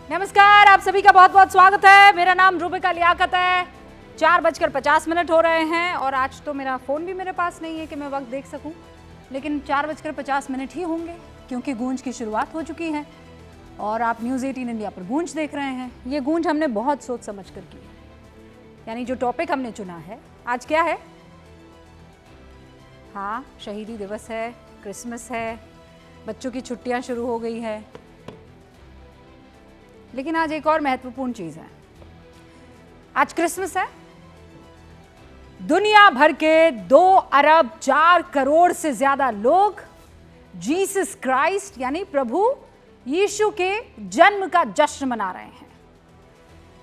नमस्कार, आप सभी का बहुत बहुत स्वागत है। मेरा नाम रूबिका लियाकत है। 4:50 हो रहे हैं और आज तो मेरा फ़ोन भी मेरे पास नहीं है कि मैं वक्त देख सकूं, लेकिन 4:50 ही होंगे क्योंकि गूंज की शुरुआत हो चुकी है और आप न्यूज़ 18 इंडिया पर गूंज देख रहे हैं। ये गूंज हमने बहुत सोच समझ कर की है, यानी जो टॉपिक हमने चुना है आज क्या है? हाँ, शहीदी दिवस है, क्रिसमस है, बच्चों की छुट्टियाँ शुरू हो गई है, लेकिन आज एक और महत्वपूर्ण चीज है। आज क्रिसमस है। दुनिया भर के 2 अरब 4 करोड़ से ज्यादा लोग जीसस क्राइस्ट यानी प्रभु यीशु के जन्म का जश्न मना रहे हैं।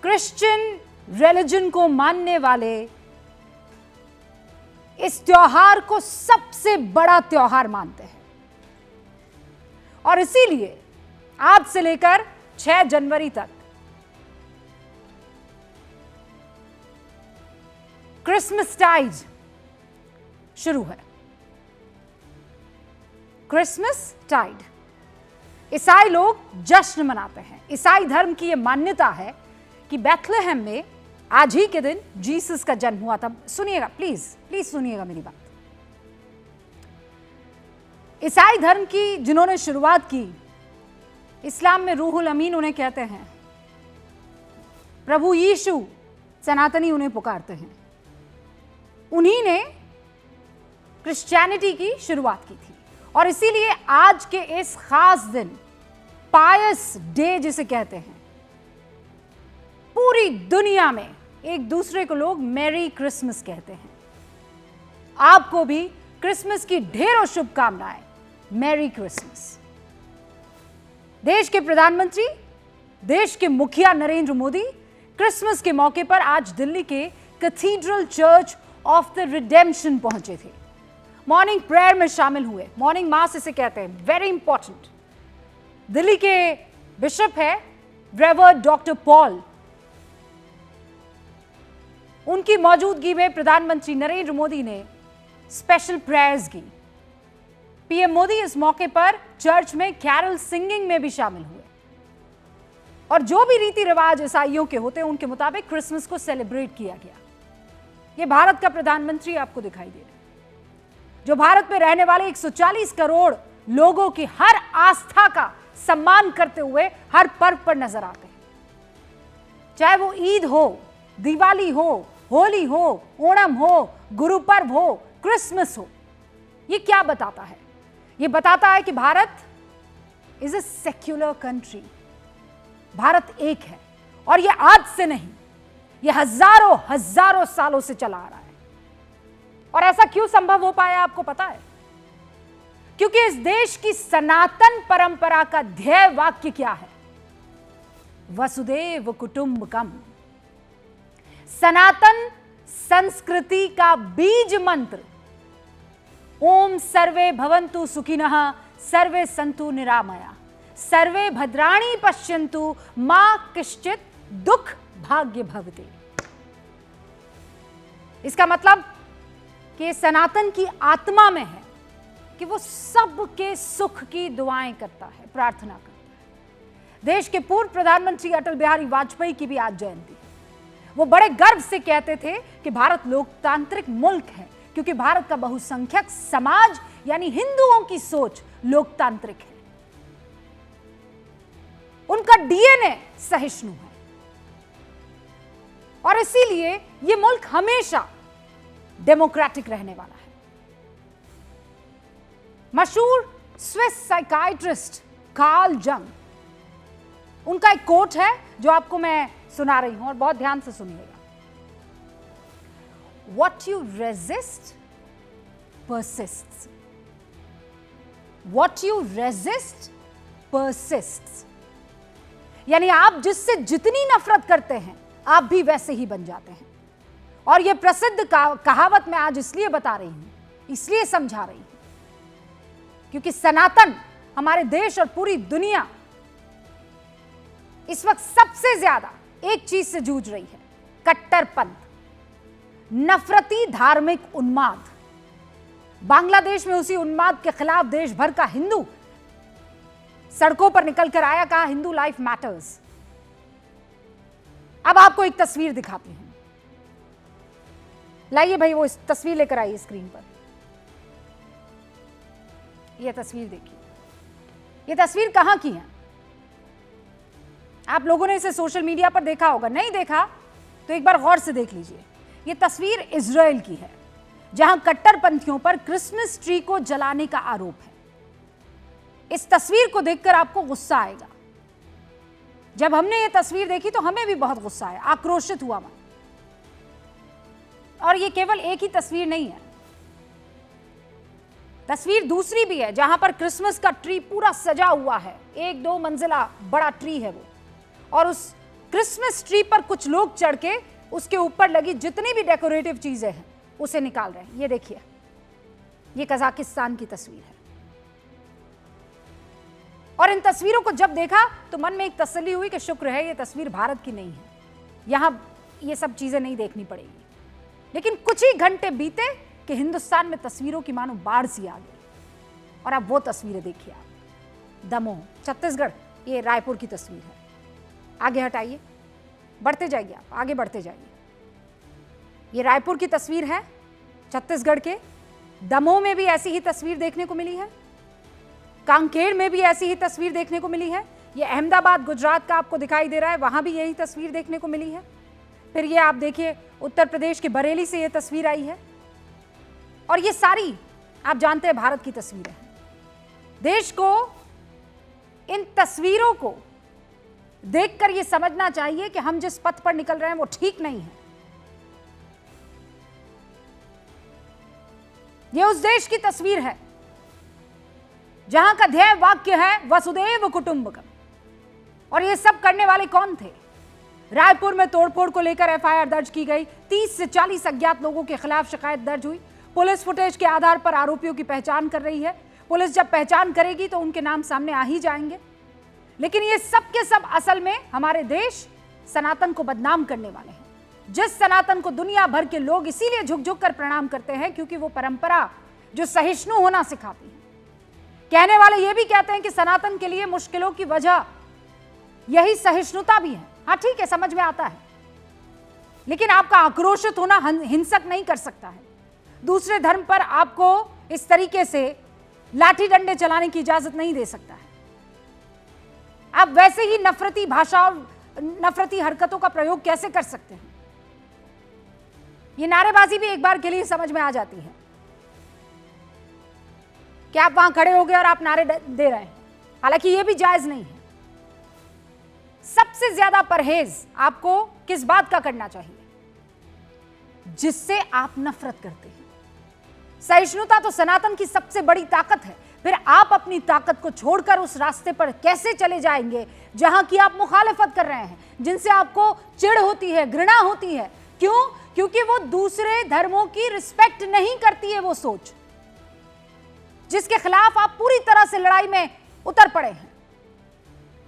क्रिश्चियन रिलीजन को मानने वाले इस त्योहार को सबसे बड़ा त्योहार मानते हैं और इसीलिए आज से लेकर 6 जनवरी तक क्रिसमस टाइड शुरू है। क्रिसमस टाइड ईसाई लोग जश्न मनाते हैं। ईसाई धर्म की यह मान्यता है कि बैथलेहम में आज ही के दिन जीसस का जन्म हुआ था। सुनिएगा, प्लीज प्लीज सुनिएगा मेरी बात। ईसाई धर्म की जिन्होंने शुरुआत की, इस्लाम में रूहुल अमीन उन्हें कहते हैं। प्रभु यीशु सनातनी उन्हें पुकारते हैं। उन्हीं ने क्रिश्चियनिटी की शुरुआत की थी और इसीलिए आज के इस खास दिन, पायस डे जिसे कहते हैं, पूरी दुनिया में एक दूसरे को लोग मैरी क्रिसमस कहते हैं। आपको भी क्रिसमस की ढेरों शुभकामनाएं। Merry Christmas. देश के प्रधानमंत्री, देश के मुखिया नरेंद्र मोदी क्रिसमस के मौके पर आज दिल्ली के cathedral church of the redemption पहुंचे थे। मॉर्निंग प्रेयर में शामिल हुए। मॉर्निंग मास इसे कहते हैं, वेरी इंपॉर्टेंट। दिल्ली के बिशप है रेवर्ड डॉक्टर पॉल। उनकी मौजूदगी में प्रधानमंत्री नरेंद्र मोदी ने स्पेशल प्रेयर्स की। पीएम मोदी इस मौके पर चर्च में कैरल सिंगिंग में भी शामिल हुए और जो भी रीति रिवाज ईसाइयों के होते हैं उनके मुताबिक क्रिसमस को सेलिब्रेट किया गया। यह भारत का प्रधानमंत्री आपको दिखाई दे रहा है, जो भारत में रहने वाले 140 करोड़ लोगों की हर आस्था का सम्मान करते हुए हर पर्व पर नजर आते हैं। चाहे वो ईद हो, दिवाली हो, होली हो, ओणम हो, गुरु पर्व हो, क्रिसमस हो। यह क्या बताता है? यह बताता है कि Bharat is a secular country. Bharat एक है और यह आज से नहीं, यह हजारों हजारों सालों से चला आ रहा है। और ऐसा क्यों संभव हो पाया आपको पता है? क्योंकि इस देश की सनातन परंपरा का ध्येय वाक्य क्या है? वसुदेव कुटुंबकम। सनातन संस्कृति का बीज मंत्र ओम सर्वे भवन्तु सुखिनः सर्वे सन्तु निरामया सर्वे भद्राणि पश्यन्तु मा कश्चित् दुख भाग्य भवते। इसका मतलब कि सनातन की आत्मा में है कि वो सबके सुख की दुआएं करता है, प्रार्थना करता है। देश के पूर्व प्रधानमंत्री अटल बिहारी वाजपेयी की भी आज जयंती है। वो बड़े गर्व से कहते थे कि भारत लोकतांत्रिक मुल्क है क्योंकि भारत का बहुसंख्यक समाज यानी हिंदुओं की सोच लोकतांत्रिक है। उनका डीएनए सहिष्णु है और इसीलिए यह मुल्क हमेशा डेमोक्रेटिक रहने वाला है। मशहूर स्विस साइकाइट्रिस्ट कार्ल जंग, उनका एक कोट है जो आपको मैं सुना रही हूं और बहुत ध्यान से सुनिएगा। What you resist persists. What you resist persists. यानी आप जिससे जितनी नफरत करते हैं आप भी वैसे ही बन जाते हैं। और यह प्रसिद्ध कहावत मैं आज इसलिए बता रही हूं, इसलिए समझा रही हूं क्योंकि सनातन हमारे देश और पूरी दुनिया इस वक्त सबसे ज्यादा एक चीज से जूझ रही है, कट्टरपंथ, नफरती धार्मिक उन्माद। बांग्लादेश में उसी उन्माद के खिलाफ देश भर का हिंदू सड़कों पर निकल कर आया, कहा हिंदू लाइफ मैटर्स। अब आपको एक तस्वीर दिखाती हूं, लाइए भाई वो इस तस्वीर लेकर आइए स्क्रीन पर। यह तस्वीर देखिए, यह तस्वीर कहां की है? आप लोगों ने इसे सोशल मीडिया पर देखा होगा, नहीं देखा तो एक बार गौर से देख लीजिए। यह तस्वीर इजराइल की है, जहां कट्टरपंथियों पर क्रिसमस ट्री को जलाने का आरोप है। इस तस्वीर को देखकर आपको गुस्सा आएगा। जब हमने ये तस्वीर देखी तो हमें भी बहुत गुस्सा आया, आक्रोशित हुआ मन। और ये केवल एक ही तस्वीर नहीं है, तस्वीर दूसरी भी है जहां पर क्रिसमस का ट्री पूरा सजा हुआ है, 1-2 मंजिला बड़ा ट्री है वो, और उस क्रिसमस ट्री पर कुछ लोग चढ़ के उसके ऊपर लगी जितनी भी डेकोरेटिव चीजें हैं उसे निकाल रहे हैं। ये देखिए, ये कजाकिस्तान की तस्वीर है। और इन तस्वीरों को जब देखा तो मन में एक तसल्ली हुई कि शुक्र है ये तस्वीर भारत की नहीं है, यहां ये सब चीजें नहीं देखनी पड़ेगी। लेकिन कुछ ही घंटे बीते कि हिंदुस्तान में तस्वीरों की मानो बाढ़ सी आ गई। और अब वो तस्वीरें देखिए आप, दमोह छत्तीसगढ़, ये रायपुर की तस्वीर है। आगे हटाइए, बढ़ते जाइए, आप आगे बढ़ते जाइए। ये रायपुर की तस्वीर है छत्तीसगढ़ के। दमोह में भी ऐसी ही तस्वीर देखने को मिली है, कांकेर में भी ऐसी ही तस्वीर देखने को मिली है। ये अहमदाबाद गुजरात का आपको दिखाई दे रहा है, वहां भी यही तस्वीर देखने को मिली है। फिर ये आप देखिए उत्तर प्रदेश के बरेली से ये तस्वीर आई है। और ये सारी आप जानते हैं भारत की तस्वीरें हैं। देश को इन तस्वीरों को देखकर ये समझना चाहिए कि हम जिस पथ पर निकल रहे हैं वो ठीक नहीं है। ये उस देश की तस्वीर है जहां का ध्येय वाक्य है वसुदैव कुटुंबकम। और ये सब करने वाले कौन थे? रायपुर में तोड़फोड़ को लेकर एफआईआर दर्ज की गई, 30 से 40 अज्ञात लोगों के खिलाफ शिकायत दर्ज हुई। पुलिस फुटेज के आधार पर आरोपियों की पहचान कर रही है। पुलिस जब पहचान करेगी तो उनके नाम सामने आ ही जाएंगे। लेकिन ये सब के सब असल में हमारे देश सनातन को बदनाम करने वाले हैं, जिस सनातन को दुनिया भर के लोग इसीलिए झुक झुक कर प्रणाम करते हैं क्योंकि वो परंपरा जो सहिष्णु होना सिखाती है। कहने वाले ये भी कहते हैं कि सनातन के लिए मुश्किलों की वजह यही सहिष्णुता भी है। हाँ ठीक है, समझ में आता है, लेकिन आपका आक्रोशित होना हिंसक नहीं कर सकता है। दूसरे धर्म पर आपको इस तरीके से लाठी डंडे चलाने की इजाजत नहीं दे सकता है। आप वैसे ही नफरती भाषा और नफरती हरकतों का प्रयोग कैसे कर सकते हैं? ये नारेबाजी भी एक बार के लिए समझ में आ जाती है कि आप वहां खड़े हो गए और आप नारे दे रहे हैं, हालांकि ये भी जायज नहीं है। सबसे ज्यादा परहेज आपको किस बात का करना चाहिए? जिससे आप नफरत करते हैं। सहिष्णुता तो सनातन की सबसे बड़ी ताकत है। फिर आप अपनी ताकत को छोड़कर उस रास्ते पर कैसे चले जाएंगे जहां की आप मुखालिफत कर रहे हैं, जिनसे आपको चिढ़ होती है, घृणा होती है? क्यों? क्योंकि वो दूसरे धर्मों की रिस्पेक्ट नहीं करती है। वो सोच जिसके खिलाफ आप पूरी तरह से लड़ाई में उतर पड़े हैं।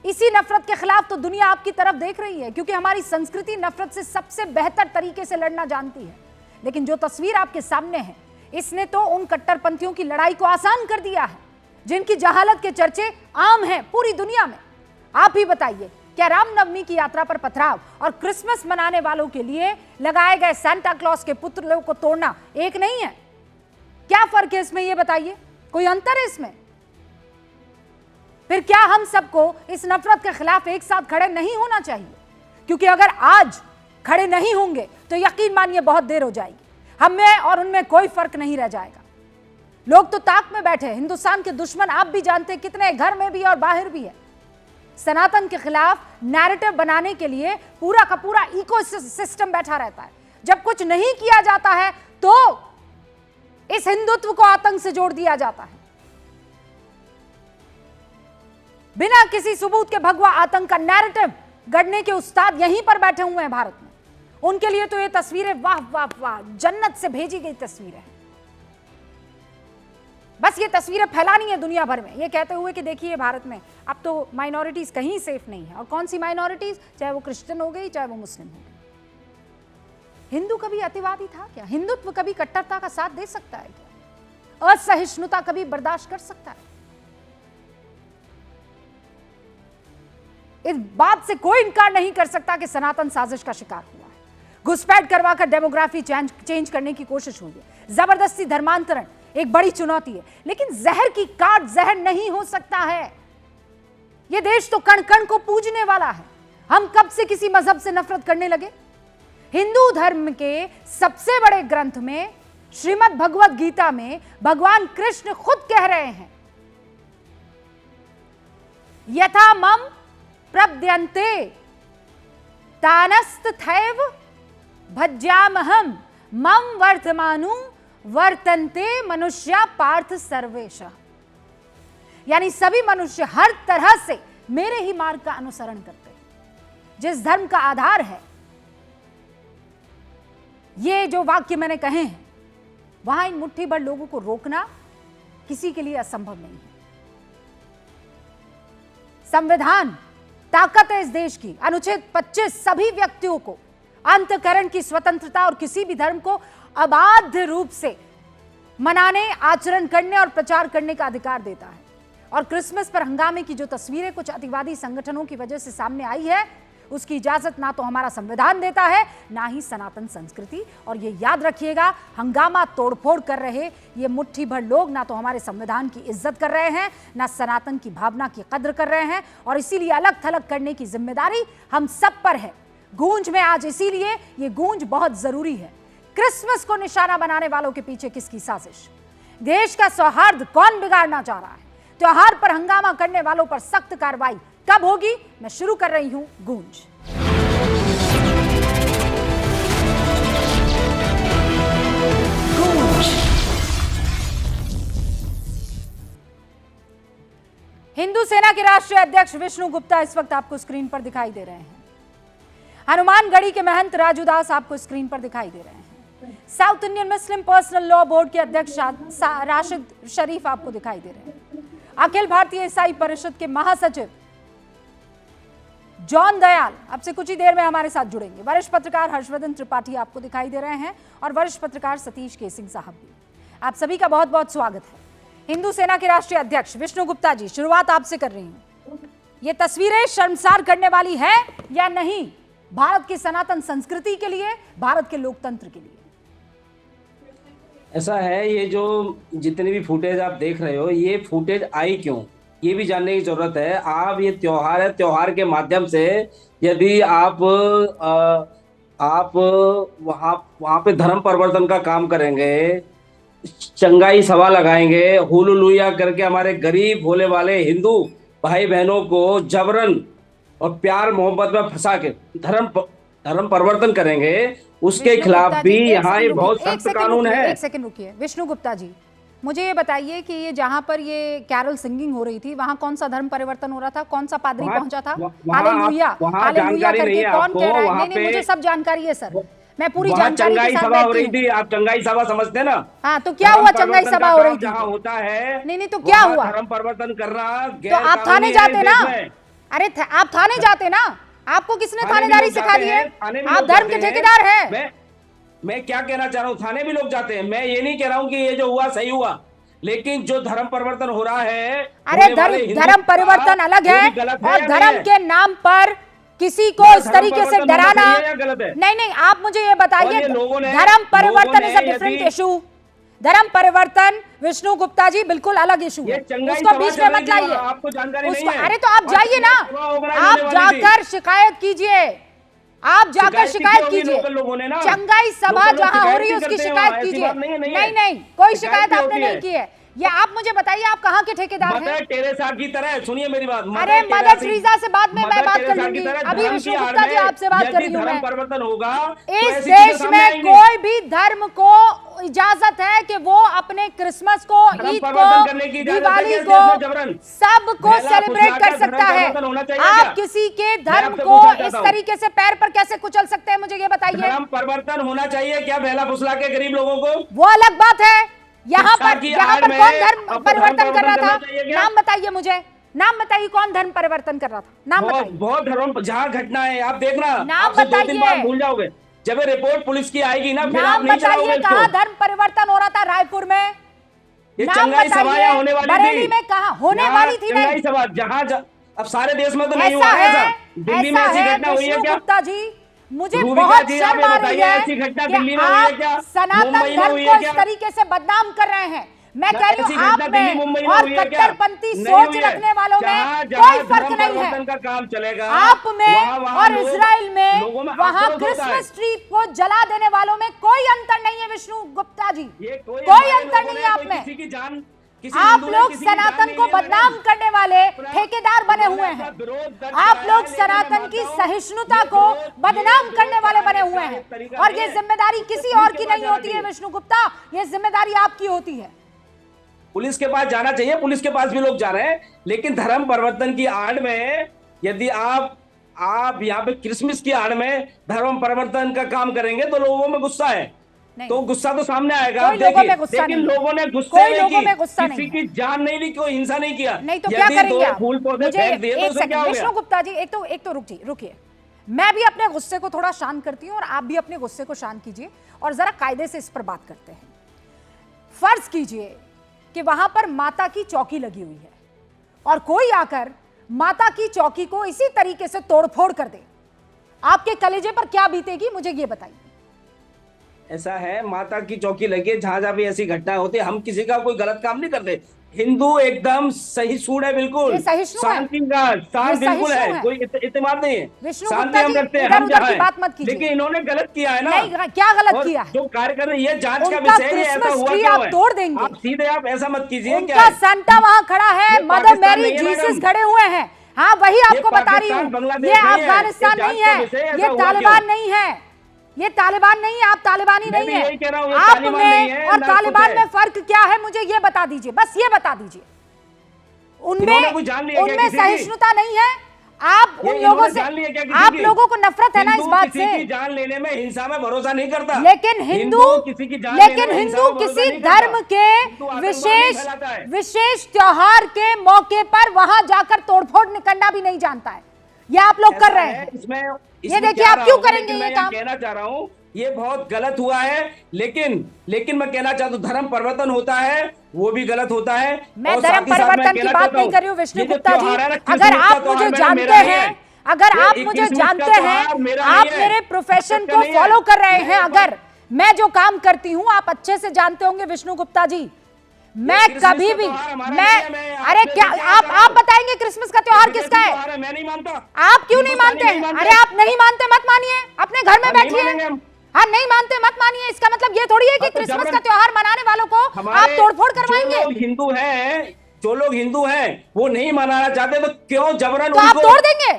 इसी नफरत के खिलाफ तो दुनिया आपकी तरफ देख रही है, क्योंकि हमारी संस्कृति नफरत से सबसे बेहतर तरीके से लड़ना जानती है। लेकिन जो तस्वीर आपके सामने है, इसने तो उन कट्टरपंथियों की लड़ाई को आसान कर दिया है, जिनकी जहालत के चर्चे आम हैं पूरी दुनिया में। आप ही बताइए, क्या रामनवमी की यात्रा पर पथराव और क्रिसमस मनाने वालों के लिए लगाए गए सांता क्लॉज के पुतलों को तोड़ना एक नहीं है? क्या फर्क है इसमें, ये बताइए? कोई अंतर है इसमें? फिर क्या हम सबको इस नफरत के खिलाफ एक साथ खड़े नहीं होना चाहिए? क्योंकि अगर आज खड़े नहीं होंगे तो यकीन मानिए बहुत देर हो जाएगी। हम में और उनमें कोई फर्क नहीं रह जाएगा। लोग तो ताक में बैठे हैं। हिंदुस्तान के दुश्मन आप भी जानते हैं कितने, घर में भी और बाहर भी है। सनातन के खिलाफ नैरेटिव बनाने के लिए पूरा का पूरा इकोसिस्टम बैठा रहता है। जब कुछ नहीं किया जाता है तो इस हिंदुत्व को आतंक से जोड़ दिया जाता है। बिना किसी सबूत के भगवा आतंक का नैरेटिव गढ़ने के उस्ताद यहीं पर बैठे हुए हैं भारत में। उनके लिए तो ये तस्वीरें वाह वाह वाह, जन्नत से भेजी गई तस्वीरें हैं। बस ये तस्वीरें फैलानी है दुनिया भर में, ये कहते हुए कि देखिए भारत में अब तो माइनॉरिटीज कहीं सेफ नहीं है। और कौन सी माइनॉरिटीज? चाहे वो क्रिश्चियन हो गई, चाहे वो मुस्लिम हो गई। हिंदू कभी अतिवादी था क्या? हिंदुत्व कभी कट्टरता का साथ दे सकता है क्या? असहिष्णुता कभी बर्दाश्त कर सकता है? इस बात से कोई इनकार नहीं कर सकता कि सनातन साजिश का शिकार हुआ है। घुसपैठ करवाकर डेमोग्राफी चेंज करने की कोशिश हुई है। जबरदस्ती धर्मांतरण एक बड़ी चुनौती है, लेकिन जहर की काट जहर नहीं हो सकता है। यह देश तो कण कण को पूजने वाला है। हम कब से किसी मजहब से नफरत करने लगे? हिंदू धर्म के सबसे बड़े ग्रंथ में, श्रीमद् भगवत गीता में, भगवान कृष्ण खुद कह रहे हैं, यथा मम प्रपद्यन्ते तानस्तथैव भज्यामहं मम वर्तमानु वर्तन्ते मनुष्या पार्थ सर्वेशः। यानी सभी मनुष्य हर तरह से मेरे ही मार्ग का अनुसरण करते हैं। जिस धर्म का आधार है, ये जो वाक्य मैंने कहे हैं, वहां इन मुट्ठी भर लोगों को रोकना किसी के लिए असंभव नहीं है। संविधान ताकत है इस देश की। अनुच्छेद 25 सभी व्यक्तियों को अंतःकरण की स्वतंत्रता और किसी भी धर्म को अबाध्य रूप से मनाने, आचरण करने और प्रचार करने का अधिकार देता है। और क्रिसमस पर हंगामे की जो तस्वीरें कुछ अतिवादी संगठनों की वजह से सामने आई है, उसकी इजाजत ना तो हमारा संविधान देता है, ना ही सनातन संस्कृति। और ये याद रखिएगा, हंगामा तोड़फोड़ कर रहे ये मुट्ठी भर लोग ना तो हमारे संविधान की इज्जत कर रहे हैं, ना सनातन की भावना की कद्र कर रहे हैं। और इसीलिए अलग थलग करने की जिम्मेदारी हम सब पर है। गूंज में आज इसीलिए ये गूंज बहुत जरूरी है। क्रिसमस को निशाना बनाने वालों के पीछे किसकी साजिश? देश का सौहार्द कौन बिगाड़ना चाह रहा है? त्योहार पर हंगामा करने वालों पर सख्त कार्रवाई कब होगी? मैं शुरू कर रही हूं गूंज। गूंज। हिंदू सेना के राष्ट्रीय अध्यक्ष विष्णु गुप्ता इस वक्त आपको स्क्रीन पर दिखाई दे रहे हैं। हनुमानगढ़ी के महंत राजू दास आपको स्क्रीन पर दिखाई दे रहे हैं। South Indian Muslim personal law board के अध्यक्ष राशिद शरीफ आपको दिखाई दे रहे हैं। अखिल भारतीय ईसाई परिषद के महासचिव जॉन दयाल अब से कुछ ही देर में हमारे साथ जुड़ेंगे। वरिष्ठ पत्रकार हर्षवर्धन त्रिपाठी आपको दिखाई दे रहे हैं और वरिष्ठ पत्रकार सतीश केसिंग साहब भी। आप सभी का बहुत बहुत स्वागत है। हिंदू सेना के राष्ट्रीय अध्यक्ष विष्णु गुप्ता जी, शुरुआत आपसे कर रही हूं। ये तस्वीरें शर्मसार करने वाली है या नहीं भारत की सनातन संस्कृति के लिए, भारत के लोकतंत्र के लिए? ऐसा है, ये जो जितने भी फुटेज आप देख रहे हो, ये फुटेज आई क्यों, ये भी जानने की जरूरत है। आप ये त्योहार है, त्योहार के माध्यम से यदि आप वहाँ पे धर्म परिवर्तन का काम करेंगे, चंगाई सभा लगाएंगे, हुलुलुया करके हमारे गरीब भोले वाले हिंदू भाई बहनों को जबरन और प्यार मोहब्बत में फंसा के धर्म परिवर्तन करेंगे, उसके खिलाफ भी यहाँ ये बहुत सख्त कानून है। एक सेकंड रुकिए विष्णु गुप्ता जी, मुझे ये बताइए कि ये जहाँ पर ये कैरल सिंगिंग हो रही थी, वहाँ कौन सा धर्म परिवर्तन हो रहा था? कौन सा पादरी पहुंचा था? हालेलुया हालेलुया करके कौन कह रहा है? नहीं, मुझे सब जानकारी है सर, मैं पूरी जानकारी के साथ सभा हो रही थी। आप चंगाई सभा समझते हैं ना? हाँ, तो क्या हुआ? चंगाई सभा हो रही थी जहाँ होता है, नहीं तो क्या हुआ? धर्म परिवर्तन करना तो आप थाने जाते ना? अरे आप थाने जाते ना? आपको किसने थानेदारी सिखा दी है? आप धर्म के ठेकेदार हैं। मैं क्या कहना चाह रहा हूँ, थाने भी लोग जाते हैं। मैं ये नहीं कह रहा हूँ कि ये जो हुआ सही हुआ, लेकिन जो धर्म परिवर्तन हो रहा है, अरे धर्म परिवर्तन अलग है और धर्म के नाम पर किसी को इस तरीके से डराना नहीं। आप मुझे ये बताइए, धर्म परिवर्तन इज अ डिफरेंट इशू। धर्म परिवर्तन विष्णु गुप्ता जी बिल्कुल अलग इशू है, उसको बीच में मत लाइए। आपको जानकारी नहीं है? अरे तो आप जाइए ना, आप जाकर शिकायत कीजिए, आप जाकर शिकायत कीजिए। चंगाई सभा जहां हो रही है उसकी शिकायत कीजिए। नहीं, कोई शिकायत आपने नहीं की है। ये आप मुझे बताइए, आप कहाँ के ठेकेदार हैं? मदर टेरेसा की तरह, सुनिए मेरी बात। अरे मदर टेरेसा से बाद में मैं बात कर लूंगी, अभी विष्णु गुप्ता जी आपसे बात कर रही हूँ मैं। परिवर्तन होगा, इस देश में कोई भी धर्म को इजाजत है कि वो अपने क्रिसमस को, ईद को, दिवाली को, सबको सेलिब्रेट कर सकता है। आप किसी के धर्म को इस तरीके से पैर पर कैसे कुचल सकते हैं, मुझे ये बताइए। धर्म परिवर्तन होना चाहिए क्या बहला फुसला के गरीब लोगों को? वो अलग बात है। यहाँ पर कौन धर्म परिवर्तन कर रहा था? नाम बताइए मुझे, नाम बताइए कौन धर्म परिवर्तन कर रहा था? नाम बताइए। बहुत धर्म जहाँ घटना है आप देखना, नाम बताइए। भूल जाओगे जब रिपोर्ट पुलिस की आएगी ना, फिर नाम बताइए कहाँ धर्म परिवर्तन हो रहा था? रायपुर में। ये चंगाई सभा होने वाली थी, बरेली में कहाँ होने वाली थी? चंगाई सभा अब सारे देश में तो नहीं ऐसा हुआ है, ऐसा, दिल्ली में ऐसी घटना हुई है विष्णु क्या? गुप्ता जी, मुझे रूबिका बहुत जी, आप शर्म ये आ रही बताइए, है ऐसी घटना कि दिल्ली में हुई है आप क्या? सनातन मुंबई में धर्म हुई को है इस क्या? तरीके से बदनाम कर रहे हैं। मैं कह रही ऐसी हूँ घटना आप दिल्ली में मुंबई में और हुई है क्या? कट्टरपंथी नहीं सोच हुई है। रखने वालों में जहाँ कोई जहाँ फर्क धर्म नहीं है। परिवर्तन का काम चलेगा, आप में वहाँ और लोग, इजराइल में लोगों में वहां आक्रोश होता है। क्रिसमस ट्री को जला देने वालों में कोई अंतर नहीं है विष्णु गुप्ता जी, ये कोई हमारे अंतर लोगों नहीं ने है आप कोई में। किसी की जान, किसी आप हिंदू ने लोग किसी की जान सनातन नहीं को ली है बदनाम मैडम। करने वाले ठेकेदार बने उन्होंने हुए अपना हैं। विरोध दर्ज आप कराया लोग है, लेकिन मैं सनातन की मानता हूं, सहिष्णुता ये को विरोध- बदनाम ये करने विरोध वाले बने कराने हुए का हैं एक तरीका और नहीं ये है। जिम्मेदारी उससे किसी पुलिस और के की पास नहीं जाना होती है चाहिए। विष्णु गुप्ता, ये जिम्मेदारी आपकी होती है। पुलिस के पास जाना चाहिए, पुलिस के पास भी लोग जा रहे हैं, लेकिन धर्म परिवर्तन की आड़ में यदि आप यहाँ पे क्रिसमस की आड़ में धर्म परिवर्तन का काम करेंगे तो लोगों में गुस्सा है, नहीं, तो गुस्सा तो सामने आएगा। कोई आप लोगों देखिए, में गुस्सा लेकिन नहीं है। लोगों ने गुस्से कोई में लोगों की, में गुस्सा किसी नहीं की जान नहीं ली, कोई हिंसा नहीं किया। नहीं तो क्या यदि करेंगे दो आप? फूल पौधे मुझे फेंक दिए तो एक उससे क्या सेकंड हो विष्णु गया? गुप्ता जी, एक तो रुकिए, मैं भी अपने गुस्से को थोड़ा शांत करती हूँ और आप भी अपने गुस्से को शांत कीजिए और जरा कायदे से इस पर बात करते हैं। फर्ज कीजिए कि वहां पर माता की चौकी लगी हुई है और कोई आकर माता की चौकी को इसी तरीके से तोड़फोड़ कर दे, आपके कलेजे पर क्या बीतेगी, मुझे ये बताइए। ऐसा है, माता की चौकी लगी है, जहां जहां भी ऐसी घटना होती है, हम किसी का कोई गलत काम नहीं करते। हिंदू एकदम सहिष्णु है, बिल्कुल ये सहिष्णु है। शांति का शांत ये बिल्कुल है, सहिष्णु है। कोई इत्तेमाद नहीं है, विष्णु शांति गुप्ता हम जी, रखते हैं, इधर हम उधर जहाँ की हैं। बात मत कीजिए। लेकिन इन्होंने गलत किया है ना। नहीं, क्या गलत और किया है? जो कार्य कर रहे हैं, ये जांच का उनका विषय है, ये ऐसा क्रिसमस हुआ ट्री क्यों आप है? तोड़ देंगे। आप सीधे आप ऐसा मत कीजिए। क्या उनका है? सांता वहां खड़ा है, ये मदर पाकिस्तान मैरी नहीं है जीसस मैडम। खड़े हुए हैं। हाँ, वही आपको बता रही पाकिस्तान, हूँ, बांग्लादेश ये नहीं है, अफगानिस्तान ये नहीं जांच का है, विषय है, ये ऐसा हुआ तालिबान क्यों? नहीं है, ये तालिबान नहीं है, आप तालिबानी मैं नहीं भी है। यही कह रहा हूँ, ये आप तालिबान नहीं में है, और ना कुछ तालिबान है। में फर्क क्या है, मुझे ये बता दीजिए, बस ये बता दीजिए। इन्होंने उनमें कुछ जान लिया क्या उनमें किसी की? सहिष्णुता नहीं है। आप ये उन लोगों इन्होंने से, जान लिया क्या किसी आप की? लोगों को नफरत है ना इस हिंदू बात किसी से। की जान लेने में, हिंसा में भरोसा नहीं करता। लेकिन हिंदू किसी की जान लेने में, हिंसा हिंदू में भरोसा किसी नहीं करता। धर्म के हिंदू आतंकवाद नहीं विशेष फैलाता है। विशेष त्योहार के मौके पर वहां जाकर तोड़फोड़ करना भी नहीं जानता है। ये आप लोग कर रहे हैं। इसमें ये देखिए, आप क्यों करेंगे ये काम? कहना चाह रहा हूँ, ये बहुत गलत हुआ है, लेकिन मैं कहना चाहता हूँ, धर्म परिवर्तन होता है, वो भी गलत होता है। मैं और धर्म साथ ही साथ मैं परिवर्तन की कहना बात चाहता नहीं हूँ, कर रही हूँ विष्णु ये जो गुप्ता जी। त्योहार है ना, अगर क्रिसमस का आप त्योहार मुझे मैडम जानते मेरा नहीं हैं, है। अगर ये आप मुझे क्रिसमस का जानते त्योहार हैं, मेरा आप नहीं है, मेरे प्रोफेशन सबका को नहीं है। फॉलो कर रहे हैं, मेरे अगर मैं जो काम करती हूँ आप अच्छे से जानते होंगे विष्णु गुप्ता जी। मैं क्रिसमस कभी का भी त्योहार हमारा मैं नहीं है, अरे आपसे क्या क्या आप कह रहा हूं? बताएंगे क्रिसमस का त्योहार किसका है? मैं नहीं मानता। आप क्यों नहीं हिंदुस्तानी मानते? नहीं मानते। अरे आप नहीं मानते मत मानिए, अपने घर में हाँ, नहीं बैठिए। मानेंगे हम। हाँ, नहीं मानते मत मानिए, इसका मतलब ये थोड़ी है कि हाँ, तो क्रिसमस जबरन- का त्योहार मनाने वालों को आप तोड़फोड़ करवाएंगे। जो लोग हिंदू हैं वो नहीं मनाना चाहते, तो क्यों जबरन तो आप तोड़ देंगे?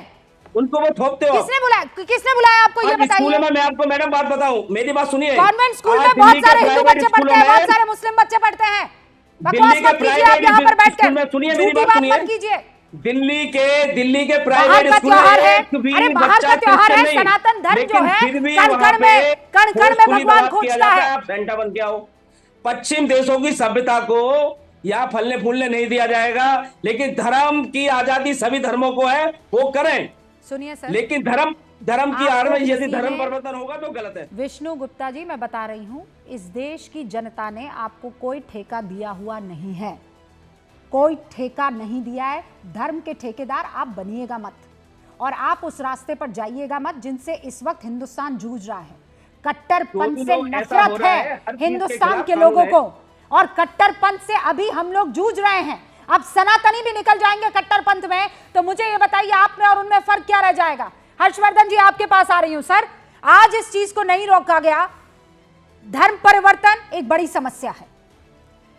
उनको वो थोपते हो? किसने बुलाया आपको, ये आज स्कूल बताइए। में मैं आपको मैडम बात बताऊं, मेरी बात सुनिए। कॉन्वेंट स्कूल आज में बहुत दिल्ली के सारे हिंदू प्राइवेट बच्चे स्कूलों पढ़ते हैं, बहुत में- सारे मुस्लिम बच्चे पढ़ते हैं। दिल्ली बकवास के मत कीजिए आप प्राइवेट यहाँ पर स्कूल में, बैठकर, सुनिए मेरी झूठी बात बात सुनिए। मत कीजिए। दिल्ली के बाहर प्राइवेट का स्कूल में त्योहार है, एक भी अरे बाहर बच्चा का त्योहार है, क्रिश्चियन नहीं। सनातन धर्म जो लेकिन है फिर भी कण वहाँ कण पे में फोर्सफुली भगवान बात किया खोजता जाता है। आप सेंटा बन के आओ। पश्चिम देशों की सभ्यता को यहाँ फलने फूलने नहीं दिया जाएगा, लेकिन धर्म की आजादी सभी धर्मों को है, वो करें। सुनिए सर, लेकिन धर्म की आड़ में यदि धर्म किसी ने- परिवर्तन होगा तो गलत है। विष्णु गुप्ता जी, मैं बता रही हूं, इस देश की जनता ने आपको कोई ठेका दिया हुआ नहीं है, कोई ठेका नहीं दिया है। धर्म के ठेकेदार आप बनिएगा मत और आप उस रास्ते पर जाइएगा मत जिनसे इस वक्त हिंदुस्तान जूझ रहा है। कट्टरपंथ से नफरत है हिंदुस्तान के लोगों को, और कट्टरपंथ से अभी हम लोग जूझ रहे हैं। अब सनातनी भी निकल जाएंगे कट्टरपंथ में, तो मुझे ये बताइए आप में और उनमें फर्क क्या रह जाएगा? हर्षवर्धन जी, आपके पास आ रही हूं। सर, आज इस चीज को नहीं रोका गया। धर्म परिवर्तन एक बड़ी समस्या है।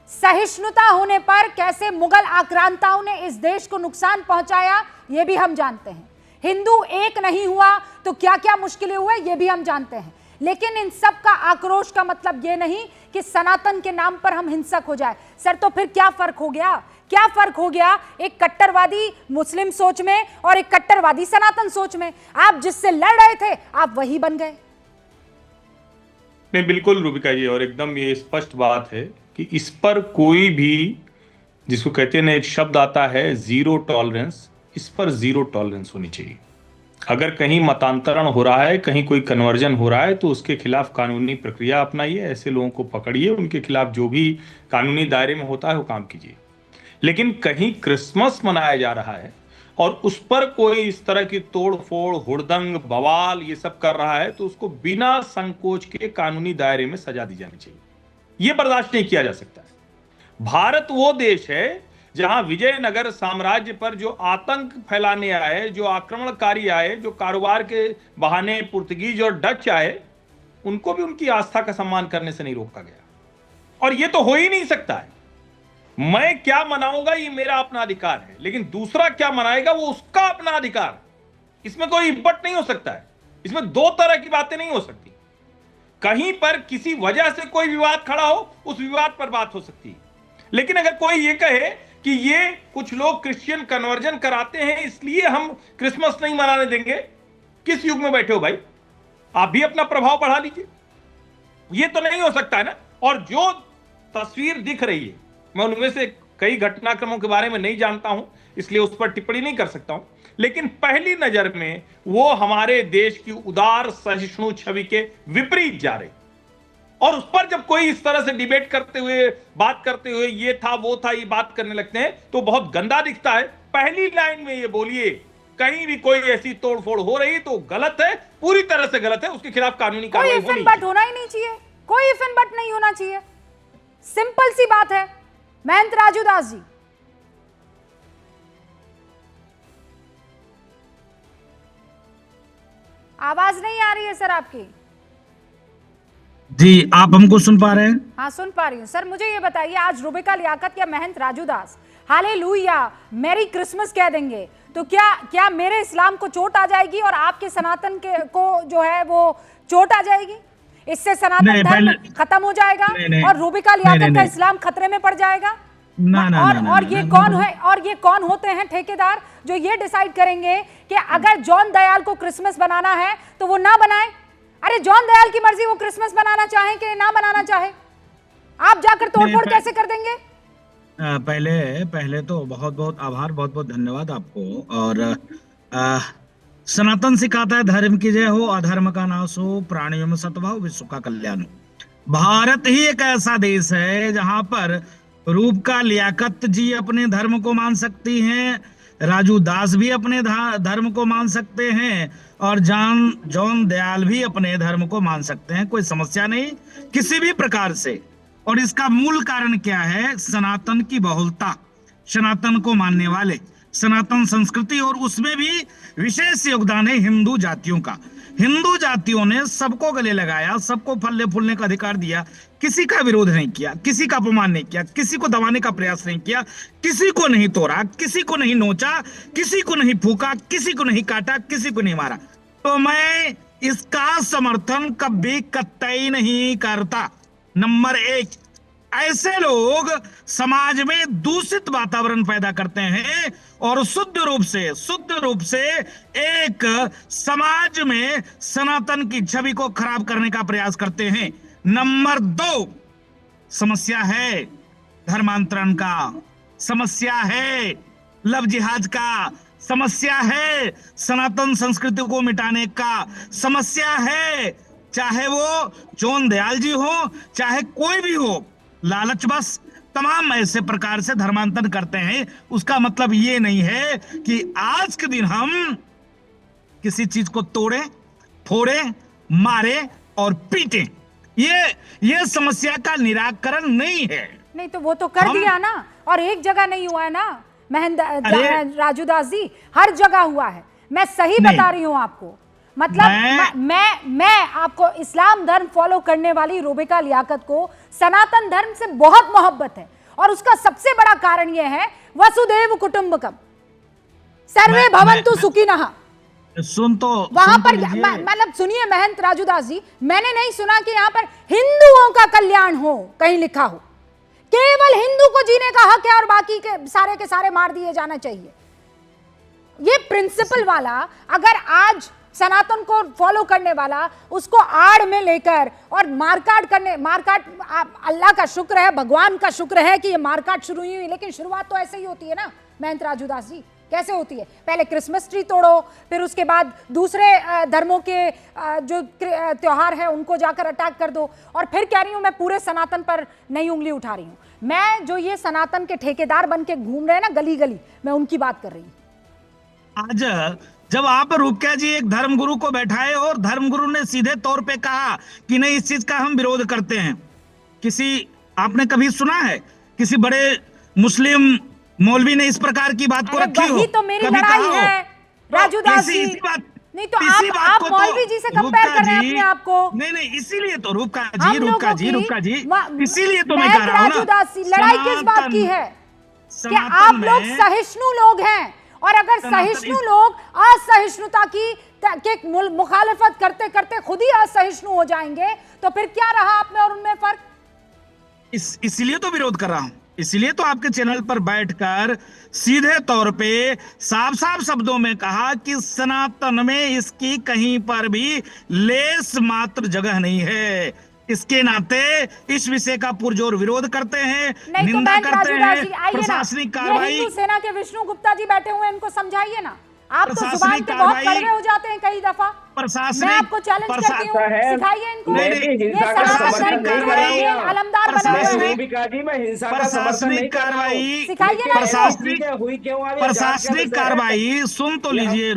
सहिष्णुता होने पर कैसे मुगल आक्रांताओं ने इस देश को नुकसान पहुंचाया, यह भी हम जानते हैं। हिंदू एक नहीं हुआ तो क्या क्या मुश्किलें हुए, यह भी हम जानते हैं। लेकिन इन सब का आक्रोश का मतलब यह नहीं कि सनातन के नाम पर हम हिंसक हो जाए। सर, तो फिर क्या फर्क हो गया? क्या फर्क हो गया एक कट्टरवादी मुस्लिम सोच में और एक कट्टरवादी सनातन सोच में? आप जिससे लड़ रहे थे आप वही बन गए। नहीं, बिल्कुल रूबिका जी, और एकदम ये स्पष्ट बात है कि इस पर कोई भी, जिसको कहते हैं ना, एक शब्द आता है जीरो टॉलरेंस, इस पर जीरो टॉलरेंस होनी चाहिए। अगर कहीं मतांतरण हो रहा है, कहीं कोई कन्वर्जन हो रहा है, तो उसके खिलाफ कानूनी प्रक्रिया अपनाइए, ऐसे लोगों को पकड़िए, उनके खिलाफ जो भी कानूनी दायरे में होता है वो काम कीजिए। लेकिन कहीं क्रिसमस मनाया जा रहा है और उस पर कोई इस तरह की तोड़ फोड़, हुड़दंग, बवाल ये सब कर रहा है तो उसको बिना संकोच के कानूनी दायरे में सजा दी जानी चाहिए। यह बर्दाश्त नहीं किया जा सकता है। भारत वो देश है जहां विजयनगर साम्राज्य पर जो आतंक फैलाने आए, जो आक्रमणकारी आए, जो कारोबार के बहाने पुर्तगीज और डच आए, उनको भी उनकी आस्था का सम्मान करने से नहीं रोका गया। और यह तो हो ही नहीं सकता है। मैं क्या मनाऊंगा ये मेरा अपना अधिकार है, लेकिन दूसरा क्या मनाएगा वो उसका अपना अधिकार। इसमें कोई इब्बट नहीं हो सकता है। इसमें दो तरह की बातें नहीं हो सकती। कहीं पर किसी वजह से कोई विवाद खड़ा हो, उस विवाद पर बात हो सकती है। लेकिन अगर कोई ये कहे कि ये कुछ लोग क्रिश्चियन कन्वर्जन कराते हैं इसलिए हम क्रिसमस नहीं मनाने देंगे, किस युग में बैठे हो भाई? आप भी अपना प्रभाव बढ़ा लीजिए। ये तो नहीं हो सकता है ना। और जो तस्वीर दिख रही है, मैं उनमें से कई घटनाक्रमों के बारे में नहीं जानता हूं, इसलिए उस पर टिप्पणी नहीं कर सकता हूं, लेकिन पहली नजर में वो हमारे देश की उदार सहिष्णु छवि के विपरीत जा रही। और उस पर जब कोई इस तरह से डिबेट करते हुए, बात करते हुए ये था वो था ये बात करने लगते हैं तो बहुत गंदा दिखता है। पहली लाइन में ये बोलिए कहीं भी कोई ऐसी तोड़फोड़ हो रही तो गलत है, पूरी तरह से गलत है, उसके खिलाफ कानूनी कार्रवाई होनी चाहिए। होना ही नहीं चाहिए, कोई इफ एंड बट नहीं होना चाहिए। सिंपल सी बात है। महंत राजू दास जी, आवाज नहीं आ रही है सर आपकी। जी, आप हमको सुन पा रहे हैं? हाँ, सुन पा रही हूँ सर। मुझे ये बताइए, आज रुबिका लियाकत या महंत Raju Das hallelujah merry Christmas कह देंगे तो क्या मेरे इस्लाम को चोट आ जाएगी और आपके सनातन के को जो है वो चोट आ जाएगी? इससे सनातन धर्म खत्म हो जाएगा और रुबिका लियाकत का इस्लाम खतरे में पड़ जाएगा? और ये कौन होते हैं ठेकेदार जो ये डिसाइड करेंगे कि अगर जॉन दयाल को क्रिसमस बनाना है तो वो ना बनाए? अरे जॉन दयाल की मर्जी, वो क्रिसमस बनाना चाहे कि ना बनाना चाहे, आप जाकर तोड़फोड़ कैसे कर देंगे? पहले तो बहुत बहुत आभार, बहुत बहुत धन्यवाद आपको। और सनातन सिखाता है धर्म की जय हो, अधर्म का नाश हो, प्राणियों में सद्भाव, विश्व का कल्याण हो। भारत ही एक ऐसा देश है जहां पर रूपका लियाकत जी अपने धर्म को मान सकती हैं, राजू दास भी अपने धर्म को मान सकते हैं और जॉन दयाल भी अपने धर्म को मान सकते हैं। कोई समस्या नहीं किसी भी प्रकार से। और इसका मूल कारण क्या है? सनातन की बहुलता, सनातन को मानने वाले, सनातन संस्कृति, और उसमें भी विशेष योगदान है हिंदू जातियों का। हिंदू जातियों ने सबको गले लगाया, सबको फलने फूलने का अधिकार दिया, किसी का विरोध नहीं किया, किसी का अपमान नहीं किया, किसी को दबाने का प्रयास नहीं किया, किसी को नहीं तोड़ा, किसी को नहीं नोचा, किसी को नहीं फूका, किसी को नहीं काटा, किसी को नहीं मारा। तो मैं इसका समर्थन कभी कतई नहीं करता। नंबर एक, ऐसे लोग समाज में दूषित वातावरण पैदा करते हैं और शुद्ध रूप से एक समाज में सनातन की छवि को खराब करने का प्रयास करते हैं। नंबर दो, समस्या है धर्मांतरण का, समस्या है लव जिहाद का, समस्या है सनातन संस्कृति को मिटाने का, समस्या है चाहे वो जॉन दयाल जी हो चाहे कोई भी हो, लालच बस तमाम ऐसे प्रकार से धर्मांतरण करते हैं। उसका मतलब ये नहीं है कि आज के दिन हम किसी चीज को तोड़े, फोड़े, मारे और पीटे। ये समस्या का निराकरण नहीं है। नहीं तो वो तो कर दिया ना, और एक जगह नहीं हुआ है ना राजू दास जी, हर जगह हुआ है। मैं सही बता रही हूं आपको। मतलब मैं आपको, इस्लाम धर्म फॉलो करने वाली रुबिका लियाकत को सनातन धर्म से बहुत मोहब्बत है और उसका सबसे बड़ा कारण यह है वसुदेव कुटुंबकम, सर्वे भवन्तु सुखिनः। वहां पर मतलब सुनिए महंत राजू दास जी, मैंने नहीं सुना कि यहाँ पर हिंदुओं का कल्याण हो कहीं लिखा हो। केवल हिंदू को जीने का हक है और बाकी के सारे मार दिए जाना चाहिए। ये प्रिंसिपल वाला अगर आज सनातन को फॉलो करने वाला उसको आड़ में लेकर और मारकाट अल्लाह का शुक्र है, भगवान का शुक्र है कि ये मारकाट शुरू हुई, लेकिन शुरुआत तो ऐसे ही होती है ना महंत राजू दास जी। कैसे होती है? पहले क्रिसमस ट्री तोड़ो, फिर उसके बाद दूसरे धर्मों के जो त्योहार है उनको जाकर अटैक कर दो, और फिर कह रही हूं मैं पूरे सनातन पर नई उंगली उठा रही हूं। मैं जो ये सनातन के ठेकेदार बन के घूम रहे हैं ना गली गली, मैं उनकी बात कर रही हूं। आज जब आप रूपका जी एक धर्मगुरु को बैठाए और धर्मगुरु ने सीधे तौर पे कहा कि नहीं, इस चीज का हम विरोध करते हैं, किसी आपने कभी सुना है किसी बड़े मुस्लिम मौलवी ने इस प्रकार की बात को अरे रखी हो? वही तो मेरी कभी लड़ाई कहा हो? है राजू दास जी। इसी बात नहीं तो इसी बात आप को मौलवी जी से कंपेयर कर रहे हैं अपने आप को। नहीं, इसीलिए तो रूपका हम जी लोगों इसीलिए तो मैं महंत कह रहा हूं राजू ना, दास जी, लड़ाई किस बात की है कि सनातन आप लोग में सहिष्णु लोग हैं, और अगर सनातन सहिष्णु लोग असहिष्णुता के मुखालिफत करते करते खुद ही असहिष्णु हो जाएंगे तो फिर क्या रहा आप में और उनमें फर्क? इसीलिए तो विरोध कर रहा हूं, इसीलिए तो आपके चैनल पर बैठकर सीधे तौर पे साफ साफ शब्दों में कहा कि सनातन में इसकी कहीं पर भी लेस मात्र जगह नहीं है। इसके नाते इस विषय का पुरजोर विरोध करते हैं, नहीं तो निंदा महंत करते राजू दास हैं। जी आइए ना, प्रशासनिक ये कार्रवाई हिंदू सेना के विष्णु गुप्ता जी बैठे हुए हैं, इनको समझाइए ना। आप तो प्रशासनिक जुबान पे बहुत कार्रवाई- कड़वे हो जाते हैं कई दफा। प्रशासनिक मैं आपको चैलेंज करती हूँ, है। सिखाइए इनको। मैं ये भी हिंसा का सनातन समर्थन धर्म नहीं के कर रहा ये हूँ। अलमदार बने हुए हैं। रूबिका जी, मैं हिंसा का समर्थन नहीं प्रशासनिक कर रहा हूँ। कार्रवाई सिखाइए ना प्रशासनिक हुई क्यों आ रही है? जांच का प्रशासनिक विषय है। कार्रवाई सुन तो ये हम- लीजिए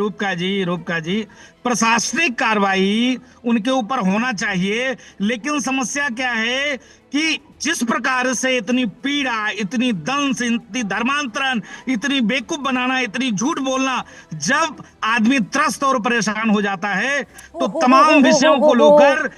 रूपका जी, प्रशासनिक कार्रवाई उनके ऊपर होना चाहिए, लेकिन समस्या क्या है कि जिस प्रकार से इतनी पीड़ा, इतनी दंश, इतनी धर्मांतरण, इतनी बेवकूफ बनाना, इतनी झूठ बोलना, जब आदमी त्रस्त और परेशान हो जाता है तो तमाम विषयों को लेकर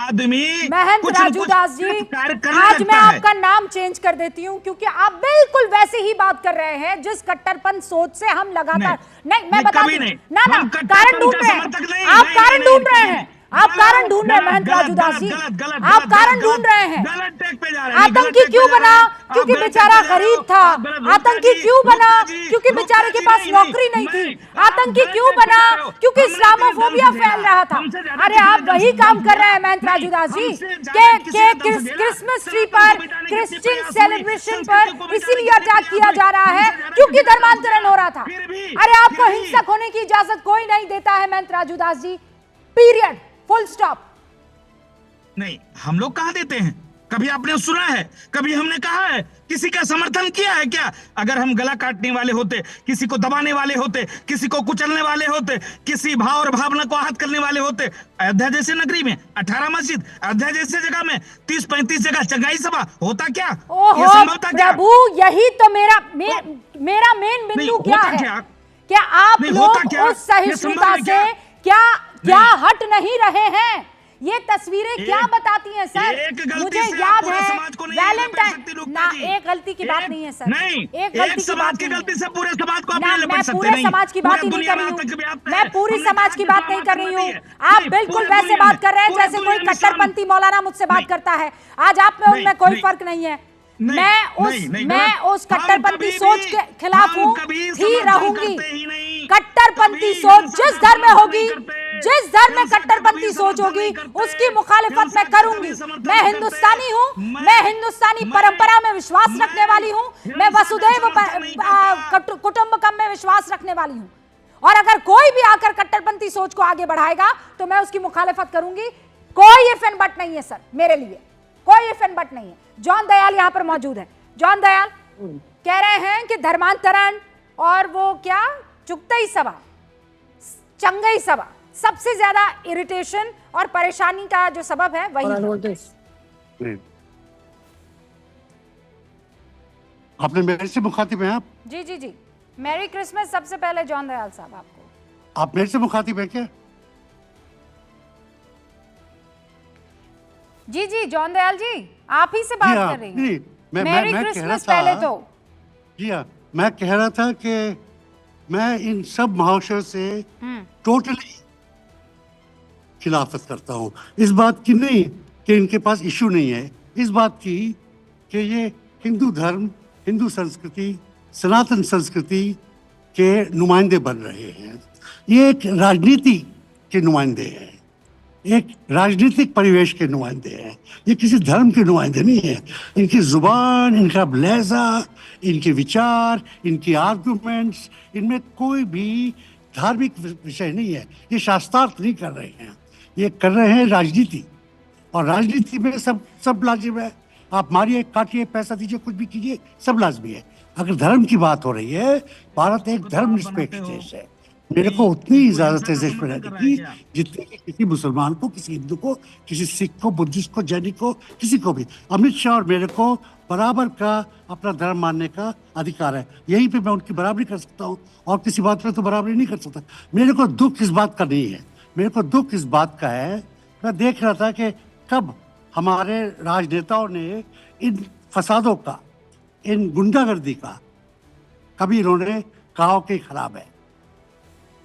आदमी महंत कुछ न राजू कुछ दास जी, कार्य करने आज मैं लगता है। आपका नाम चेंज कर देती हूँ, क्योंकि आप बिल्कुल वैसे ही बात कर रहे हैं जिस कट्टरपंथ सोच से हम लगातार नहीं मैं बता कभी दूं नहीं। ना हम कट्टरपंथ कारण ढूंढ का रहे हैं समर्थक नहीं, आप, नहीं, कारण नहीं, ढूंढ नहीं, रहे हैं आप, गलत, कारण ढूंढ रहे हैं गलत, महंत गलत, राजू दास जी, गलत, गलत, आप गलत, कारण गलत, ढूंढ रहे हैं। गलत ट्रैक पे जा रहे हैं, आतंकी गलत ट्रैक क्यों पे जा बना? रहे हैं। क्योंकि आप गलत बेचारा ट्रैक पे जा रहे गरीब हो। था। आप गलत- रुपका आतंकी जी, क्यों बना? रुपका जी, क्योंकि रुपका बेचारे के जी, पास नहीं, नौकरी नहीं नहीं, थी। आप आतंकी गलत क्यों ट्रैक पे बना? जा रहे हो। क्योंकि हमने इस्लामोफोबिया किसी ने फैल रहा था। हमसे ज्यादा अरे किसी ने आप वही दंश काम कर दिया? रहे हैं महंत राजू दास जी हमसे ज्यादा के किसी ने दंश दिया? क्रिसमस ट्री सनातन पर, को मिटाने की क्रिश्चियन प्रयास हुई, सेलिब्रेशन संस्कृति को पर मिटाने इसीलिए की अटैक प्रयास किया हुई। जा रहा है हमसे ज्यादा क्योंकि किसी ने धर्मांतरण दंश हो रहा था। फिर भी- अरे आपको फिर भी- हिंसक होने की इजाजत कोई नहीं देता है महंत Raju Das ji, period, full stop. नहीं, हम लोग कहाँ देते हैं? कभी आपने सुना है? कभी हमने कहा है? किसी का समर्थन किया है क्या? अगर हम गला काटने वाले होते, किसी को दबाने वाले होते, किसी को कुचलने वाले होते, किसी भाव और भावना को आहत करने वाले होते, अयोध्या जैसे नगरी में 18 मस्जिद, अयोध्या जैसे जगह में 30-35 जगह चंगाई सभा होता क्या? ये ओहो संभव था क्या? प्रभु, यही तो मेरा मेन बिंदु नहीं, क्या होता है? क्या? क्या आप नहीं, लोग होता क्या? उस ये सहिष्णुता संभव है से क्या? क्या हट नहीं रहे हैं? ये तस्वीरें क्या एक- बताती हैं सर? एक गलती मुझे से आप याद पूरे है समाज को नहीं लपेट वैलेंटाइन सकती, रुकता ना, जी। एक गलती की बात नहीं है सर, नहीं, एक गलती की समाज बात की नहीं गलती है। से पूरे समाज को आप ना, नहीं मैं लपेट सकते। पूरे नहीं, समाज की बात पूरे ही नहीं दुनिया कर में रही आज तक भी हूँ, आप- मैं पूरी हमने समाज कहा की कि बात इस्लाम नहीं कर रही हूँ। आतंकवादी है। आप नहीं, बिल्कुल पूरे वैसे दुनिया बात में- कर रहे हैं पूरे जैसे दुनिया कोई में इस्लाम- कट्टरपंथी मौलाना मुझसे बात नहीं। करता है। आज आप में उनमें कोई नहीं। फर्क नहीं है। नहीं, मैं गलत। उस हम कट्टरपंथी कभी सोच भी- के खिलाफ हम हूँ, कभी ही समर्थन रहूंगी। करते ही नहीं। कट्टरपंथी कभी सोच हिंसा जिस का धर्म में समर्थन होगी, नहीं करते। जिस धर्म में हिंसा का कट्टरपंथी कभी सोच समर्थन होगी, नहीं करते। उसकी मुखालिफत हिंसा मैं का करूंगी। कभी समर्थन मैं नहीं हिंदुस्तानी करते। हूँ, मैं हिंदुस्तानी परंपरा में विश्वास रखने वाली हूँ, मैं हिंसा का वसुधैव समर्थन नहीं करता। कुटुंबकम में विश्वास रखने वाली हूँ। और अगर कोई भी आकर कट्टरपंथी सोच को आगे बढ़ाएगा तो मैं उसकी मुखालिफत करूंगी। कोई इफ एंड बट नहीं है सर, मेरे लिए कोई इफ एंड बट नहीं है। जॉन दयाल यहाँ पर मौजूद है। जॉन दयाल कह रहे हैं कि धर्मांतरण और वो क्या चुगतई सभा, चंगई सभा सबसे ज्यादा इरिटेशन और परेशानी का जो सबब है वही है। नहीं। आपने मेरे से मुखातिब हैं? जी जी जी, मैरी क्रिसमस सबसे पहले जॉन दयाल साहब आपको। आप मेरे से मुखातिब हैं क्या? जी जी जॉन दयाल जी, आप ही से बात कर रही नहीं, हैं। मैरी मैं कह रहा क्रिसमस था, पहले तो। जी हाँ, मैं कह रहा था कि मैं इन सब महाशयों से टोटली खिलाफत करता हूँ। इस बात की नहीं कि इनके पास इशू नहीं है, इस बात की कि ये हिंदू धर्म, हिंदू संस्कृति, सनातन संस्कृति के नुमाइंदे बन रहे हैं। ये एक राजनीति के नुमाइंदे हैं, एक राजनीतिक परिवेश के नुमाइंदे हैं, ये किसी धर्म के नुमाइंदे नहीं है। इनकी जुबान, इनका लहजा, इनके विचार, इनकी आर्गुमेंट्स, इनमें कोई भी धार्मिक विषय नहीं है। ये शास्त्रार्थ नहीं कर रहे हैं, ये कर रहे हैं राजनीति। और राजनीति में सब लाजिम है। आप मारिए, काटिए, पैसा दीजिए, कुछ भी कीजिए, सब लाजमी है। अगर धर्म की बात हो रही है, भारत एक धर्म निरपेक्ष देश है। मेरे को उतनी इजाजत है हिंसा का देश में समर्थन रहने कर रहा की है क्या? जितनी कि किसी मुसलमान को, किसी हिंदू को, किसी सिख को, बुद्धिस्ट को, जैनी को, किसी को भी। अमित शाह और मेरे को बराबर का अपना धर्म मानने का अधिकार है। यहीं पे मैं उनकी बराबरी कर सकता हूँ और किसी बात में तो बराबरी नहीं कर सकता। मेरे को दुख इस बात का नहीं है, मेरे को दुख इस बात का है, मैं देख रहा था कि कब हमारे राजनेताओं ने इन फसादों का, इन गुंडागर्दी का कभी इन्होंने कहा कि खराब है।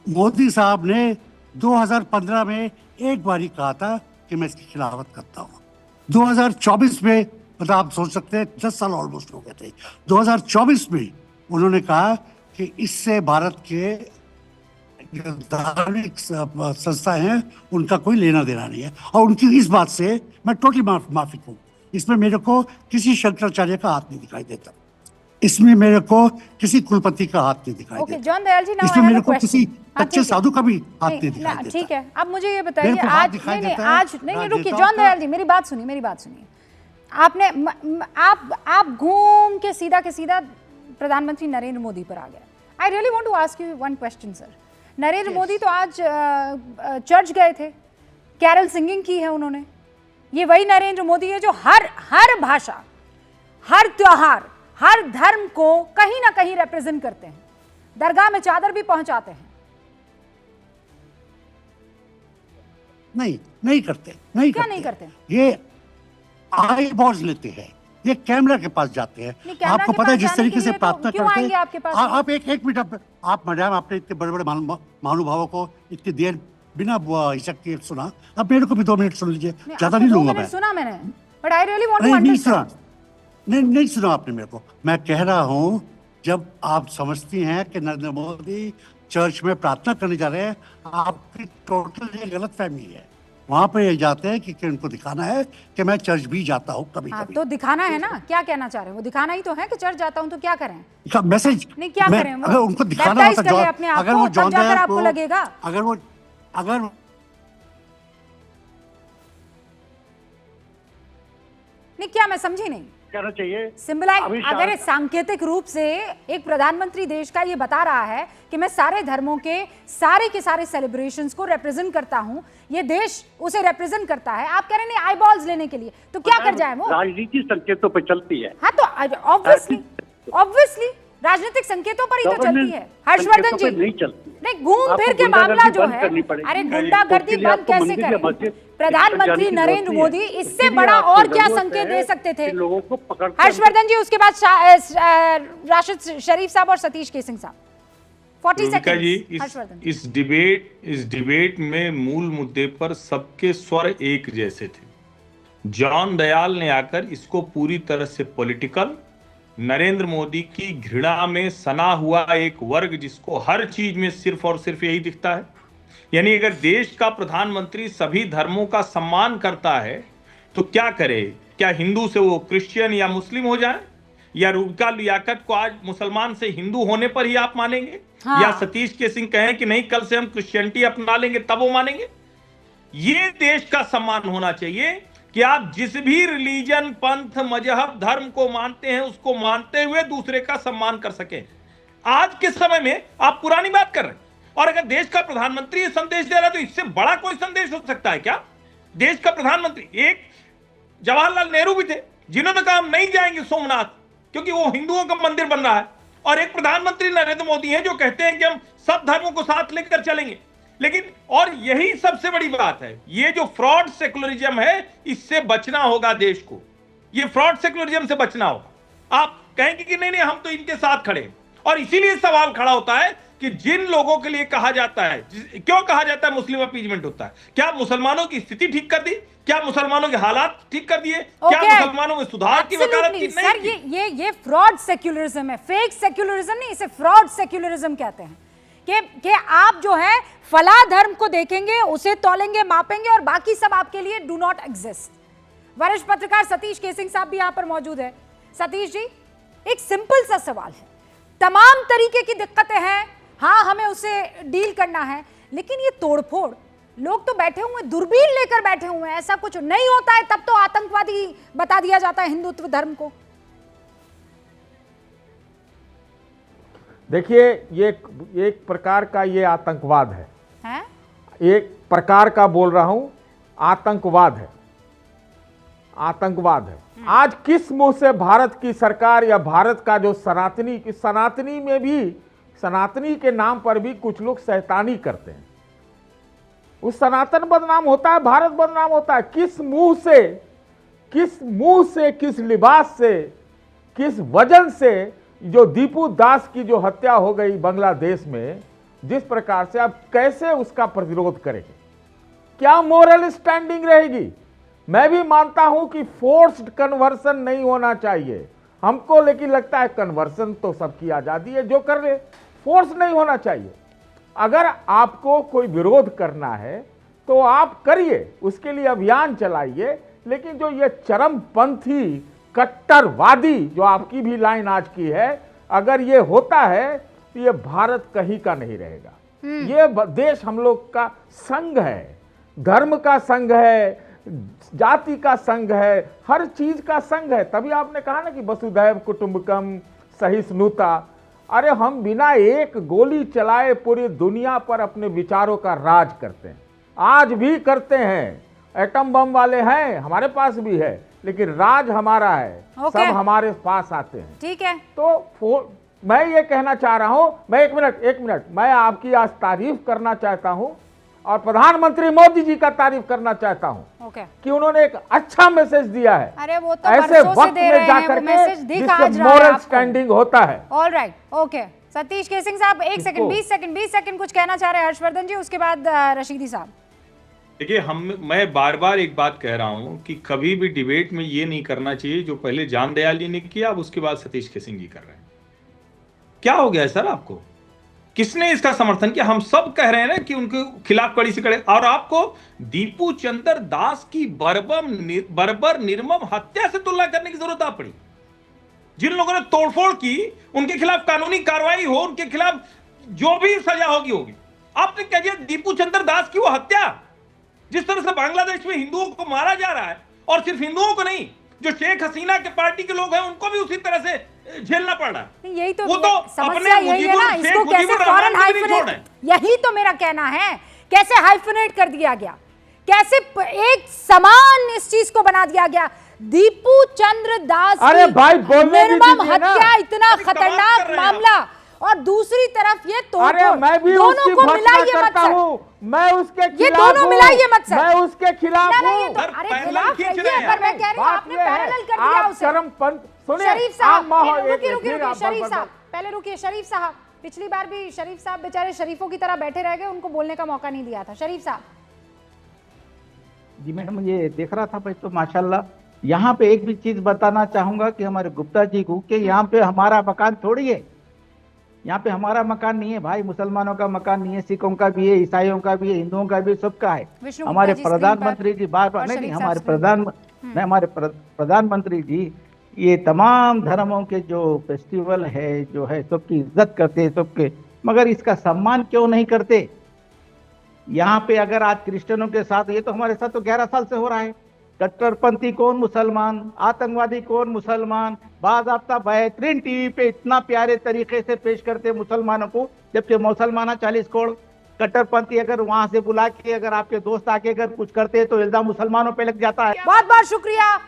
मोदी साहब ने 2015 में एक बार ही कहा था कि मैं इसकी खिलाफत करता हूँ। 2024 में, मतलब आप सोच सकते हैं 10 साल ऑलमोस्ट हो गए थे, 2024 में उन्होंने कहा कि इससे भारत के जो धार्मिक संस्थाएं हैं उनका कोई लेना देना नहीं है। और उनकी इस बात से मैं टोटली माफिक हूँ। इसमें मेरे को किसी शंकराचार्य का हाथ नहीं दिखाई देता, इसमें मेरे को किसी कुलपति का हाथ नहीं दिखाई ओके देता, जॉन दयाल जी, नाउ इसमें आई मेरे हैव अ को किसी क्वेश्चन। कच्चे साधु का भी हाथ नहीं नहीं, दिखाई ना, देता। ठीक है, अब मुझे ये बताइए, मेरे को हाथ आज दिखाई नहीं नहीं देता है आज नहीं नहीं रुकिए राजनेताओं जॉन का। दयाल जी, मेरी बात सुनिए। आपने आप घूम के सीधा प्रधानमंत्री नरेंद्र मोदी पर आ गए। I really want to ask you one question sir. Narendra Modi तो आज चर्च गए थे, कैरल सिंगिंग की है उन्होंने। ये वही नरेंद्र मोदी है जो हर भाषा, हर त्योहार, हर धर्म को कहीं ना कहीं रिप्रेजेंट करते हैं, दरगाह में चादर भी पहुंचाते हैं। नहीं करते, नहीं क्या करते। नहीं करते? ये आई बॉल्स लेते हैं, ये कैमरा के पास जाते हैं। नहीं, कैमरा आपको के पता है पास जिस जाने तरीके के से लिए तो प्रार्थना क्यों करते आएंगे हैं। आपके पास? आप एक मिनट, आप मैडम, आपने इतने बड़े बड़े महानुभावों को इतनी देर बिना हिचक के सुना, अब मेरे को भी 2 मिनट सुन लीजिए, ज्यादा नहीं लूंगा मैं। सुना मैंने, but I really want to नहीं सुना, अंडरस्टैंड। नहीं सुना आपने मेरे को। मैं कह रहा हूँ, जब आप समझती हैं कि नरेंद्र मोदी चर्च में प्रार्थना करने जा रहे हैं, आपकी टोटल ये गलत फहमी है। वहां पे ये जाते हैं कि उनको दिखाना है कि मैं चर्च भी जाता हूँ कभी हाँ, कभी। तो दिखाना है ना, क्या कहना चाह रहे हैं? वो दिखाना ही तो है कि चर्च जाता हूँ, तो क्या करें? मैसेज नहीं, क्या करें? वो अगर उनको दिखाना baptize होता, करिए अपने आप अगर को, वो तब जॉन जाकर दयाल आपको को, लगेगा। अगर नहीं, क्या, मैं समझी नहीं। कहना चाहिए सिंबलाइज, अमित शाह- अगर सांकेतिक रूप से एक प्रधानमंत्री देश का ये बता रहा है कि मैं सारे धर्मों के सारे सेलिब्रेशंस को रिप्रेजेंट करता हूं, ये देश उसे रिप्रेजेंट करता है, आप कह रहे हैं आई बॉल्स लेने के लिए, तो क्या कर जाए वो? राजनीति संकेतों पर चलती है। हाँ, तो ऑब्वियसली राजनीतिक संकेतों पर ही तो चलती है। हर्षवर्धन जी, नहीं चलती। नहीं, घूम आपको फिर के मामला गुंडागर्दी जो बंद है, करनी पड़ेगी। अरे गुंडागर्दी उसके लिए बंद आपको कैसे मंदिर या करें? मस्जिद प्रधानमंत्री जाने की नरेंद्र जरूरत नहीं मोदी है। इससे इसलिए बड़ा आपको और क्या जरूरत संकेत है दे सकते थे? कि लोगों को पकड़ हर्षवर्धन जी, उसके बाद राशिद शरीफ साहब और सतीश केसिंग साहब। 40 रूबिका जी, सेकंड्स हर्षवर्धन। इस डिबेट में मूल मुद्दे पर सबके स्वर एक जैसे थे। जॉन दयाल ने आकर इसको पूरी तरह से पॉलिटिकल, नरेंद्र मोदी की घृणा में सना हुआ एक वर्ग जिसको हर चीज में सिर्फ और सिर्फ यही दिखता है, यानी अगर देश का प्रधानमंत्री सभी धर्मों का सम्मान करता है तो क्या करे? क्या हिंदू से वो क्रिश्चियन या मुस्लिम हो जाए? या रूबिका लियाकत को आज मुसलमान से हिंदू होने पर ही आप मानेंगे? हाँ। या सतीश के सिंह कहें कि नहीं, कल से हम क्रिश्चियनिटी अपना लेंगे, तब वो मानेंगे? ये देश का सम्मान होना चाहिए कि आप जिस भी रिलीजन, पंथ, मजहब, धर्म को मानते हैं, उसको मानते हुए दूसरे का सम्मान कर सके। आज के समय में आप पुरानी बात कर रहे हैं, और अगर देश का प्रधानमंत्री ये संदेश दे रहा है तो इससे बड़ा कोई संदेश हो सकता है क्या? देश का प्रधानमंत्री, एक जवाहरलाल नेहरू भी थे जिन्होंने कहा हम नहीं जाएंगे सोमनाथ क्योंकि वो हिंदुओं का मंदिर बन रहा है, और एक प्रधानमंत्री नरेंद्र मोदी हैं जो कहते हैं कि हम सब धर्मों को साथ लेकर चलेंगे। लेकिन और यही सबसे बड़ी बात है, ये जो फ्रॉड सेकुलरिज्म है, इससे बचना होगा देश को। ये फ्रॉड सेकुलरिज्म से बचना होगा। आप कहेंगे कि नहीं हम तो इनके साथ खड़े हैं, और इसीलिए सवाल खड़ा होता है कि जिन लोगों के लिए कहा जाता है, क्यों कहा जाता है मुस्लिम अपीजमेंट होता है? क्या मुसलमानों की स्थिति ठीक कर दी? क्या मुसलमानों के हालात ठीक कर दिए? क्या मुसलमानों में सुधार की वकालत की? सर, ये फ्रॉड सेक्युलरिज्म है, फेक सेक्युलरिज्म नहीं, इसे फ्रॉड सेक्युलरिज्म कहते हैं। कि आप जो है फला धर्म को देखेंगे, उसे तौलेंगे, मापेंगे, और बाकी सब आपके लिए डू नॉट एग्जिस्ट। वरिष्ठ पत्रकार सतीश केसिंग साहब भी यहां पर मौजूद है। सतीश जी, एक सिंपल सा सवाल है, तमाम तरीके की दिक्कतें हैं, हाँ हमें उसे डील करना है, लेकिन ये तोड़फोड़, लोग तो बैठे हुए दूरबीन लेकर बैठे हुए हैं, ऐसा कुछ नहीं होता है तब तो आतंकवादी बता दिया जाता है हिंदुत्व धर्म को। देखिए, ये एक प्रकार का ये आतंकवाद है, हैं? एक प्रकार का बोल रहा हूं, आतंकवाद है, आतंकवाद है। आज किस मुंह से भारत की सरकार या भारत का जो सनातनी में भी, सनातनी के नाम पर भी कुछ लोग शैतानी करते हैं। उस सनातन बदनाम होता है, भारत बदनाम होता है। किस मुंह से, किस लिबास से, किस वजन से जो दीपू दास की जो हत्या हो गई बांग्लादेश में, जिस प्रकार से आप कैसे उसका प्रतिरोध करेंगे? क्या मोरल स्टैंडिंग रहेगी? मैं भी मानता हूं कि फोर्स्ड कन्वर्सन नहीं होना चाहिए हमको, लेकिन लगता है कन्वर्सन तो सबकी आजादी है, जो कर रहे, फोर्स नहीं होना चाहिए। अगर आपको कोई विरोध करना है तो आप करिए, उसके लिए अभियान चलाइए, लेकिन जो ये चरमपंथी कट्टरवादी जो आपकी भी लाइन आज की है, अगर ये होता है तो ये भारत कहीं का नहीं रहेगा। ये देश हम लोग का संघ है, धर्म का संघ है, जाति का संघ है, हर चीज का संघ है। तभी आपने कहा ना कि वसुधैव कुटुंबकम सहिष्णुता। अरे हम बिना एक गोली चलाए पूरी दुनिया पर अपने विचारों का राज करते हैं, आज भी करते हैं। एटम बम वाले हैं, हमारे पास भी है, लेकिन राज हमारा है। सब हमारे पास आते हैं। ठीक है, तो मैं ये कहना चाह रहा हूं, मैं एक मिनट मैं आपकी आज तारीफ करना चाहता हूं और प्रधानमंत्री मोदी जी का तारीफ करना चाहता हूं कि उन्होंने एक अच्छा मैसेज दिया है। अरे वो तो ऐसे वक्त में जाकर के मोरल स्टैंडिंग होता है। All right, okay. Satish casing साहब 1 सेकंड, 20 सेकंड कुछ कहना चाह रहे हैं हर्षवर्धन जी, उसके बाद रशीदी साहब। देखिए, मैं बार बार एक बात कह रहा हूं कि कभी भी डिबेट में ये नहीं करना चाहिए जो पहले जान दयाल जी ने किया, अब उसके बाद सतीश केसिंग जी कर रहे हैं। क्या हो गया है सर आपको? किसने इसका समर्थन किया? हम सब कह रहे हैं ना कि उनके खिलाफ कड़ी से कड़े, और आपको दीपू चंद्र दास की बर्बर निर्मम हत्या से तुलना करने की जरूरत आ पड़ी। जिन लोगों ने तोड़फोड़ की उनके खिलाफ कानूनी कार्रवाई हो, उनके खिलाफ जो भी सजा होगी। आपने क्या किया? दीपू चंद्र दास की वो हत्या, जिस तरह से बांग्लादेश में हिंदुओं को मारा जा रहा है, और सिर्फ हिंदुओं को नहीं, जो शेख हसीना के पार्टी के लोग हैं उनको भी उसी तरह से झेलना पड़ रहा है। यही तो वो तो समस्या यही है ना, इसको कैसे फॉरेन हाइफनेट, यही तो मेरा कहना है, कैसे हाइफनेट कर दिया गया, कैसे एक समान इस चीज को बना दिया गया। दीपू चंद्र दास अरे भाई निर्मम हत्या, इतना खतरनाक मामला, और दूसरी तरफ ये मैं भी दोनों को मिलाइए मत सर, मैं उसके खिलाफ, ये दोनों मिलाइए मत सर, मैं उसके खिलाफ हूं। अरे खिलाफ रहिए, पर मैं कह रही हूं आपने पैरेलल कर दिया उसे। चरमपंथ, सुनिए शरीफ साहब, रुकिए, शरीफ साहब पहले रुकिए। शरीफ साहब, पिछली बार भी शरीफ साहब बेचारे शरीफों की तरह बैठे रह गए, उनको बोलने का मौका नहीं दिया था। शरीफ साहब जी। मैडम ये देख रहा था भाई, तो माशाल्लाह यहाँ पे एक भी चीज बताना चाहूंगा कि हमारे गुप्ता जी को, कि यहाँ पे हमारा मकान थोड़ी है, यहाँ पे हमारा मकान नहीं है भाई, मुसलमानों का मकान नहीं है, सिखों का भी है, ईसाइयों का भी है, हिंदुओं का भी, सबका है। हमारे प्रधानमंत्री जी बार बार नहीं, हमारे प्रधानमंत्री जी ये तमाम धर्मों के जो फेस्टिवल है, जो है सबकी इज्जत करते हैं, सबके, मगर इसका सम्मान क्यों नहीं करते? यहाँ पे अगर आज क्रिश्चियनों के साथ, ये तो हमारे साथ तो 11 साल से हो रहा है, कट्टरपंथी कौन मुसलमान, आतंकवादी कौन मुसलमान, बाज़ाब्ता बेहतरीन टीवी पे इतना प्यारे तरीके से पेश करते मुसलमानों को, जबकि मुसलमान 40 करोड़, कट्टरपंथी अगर वहां से बुला के अगर आपके दोस्त आके अगर कुछ करते हैं तो इल्जाम मुसलमानों पे लग जाता है। बहुत बहुत शुक्रिया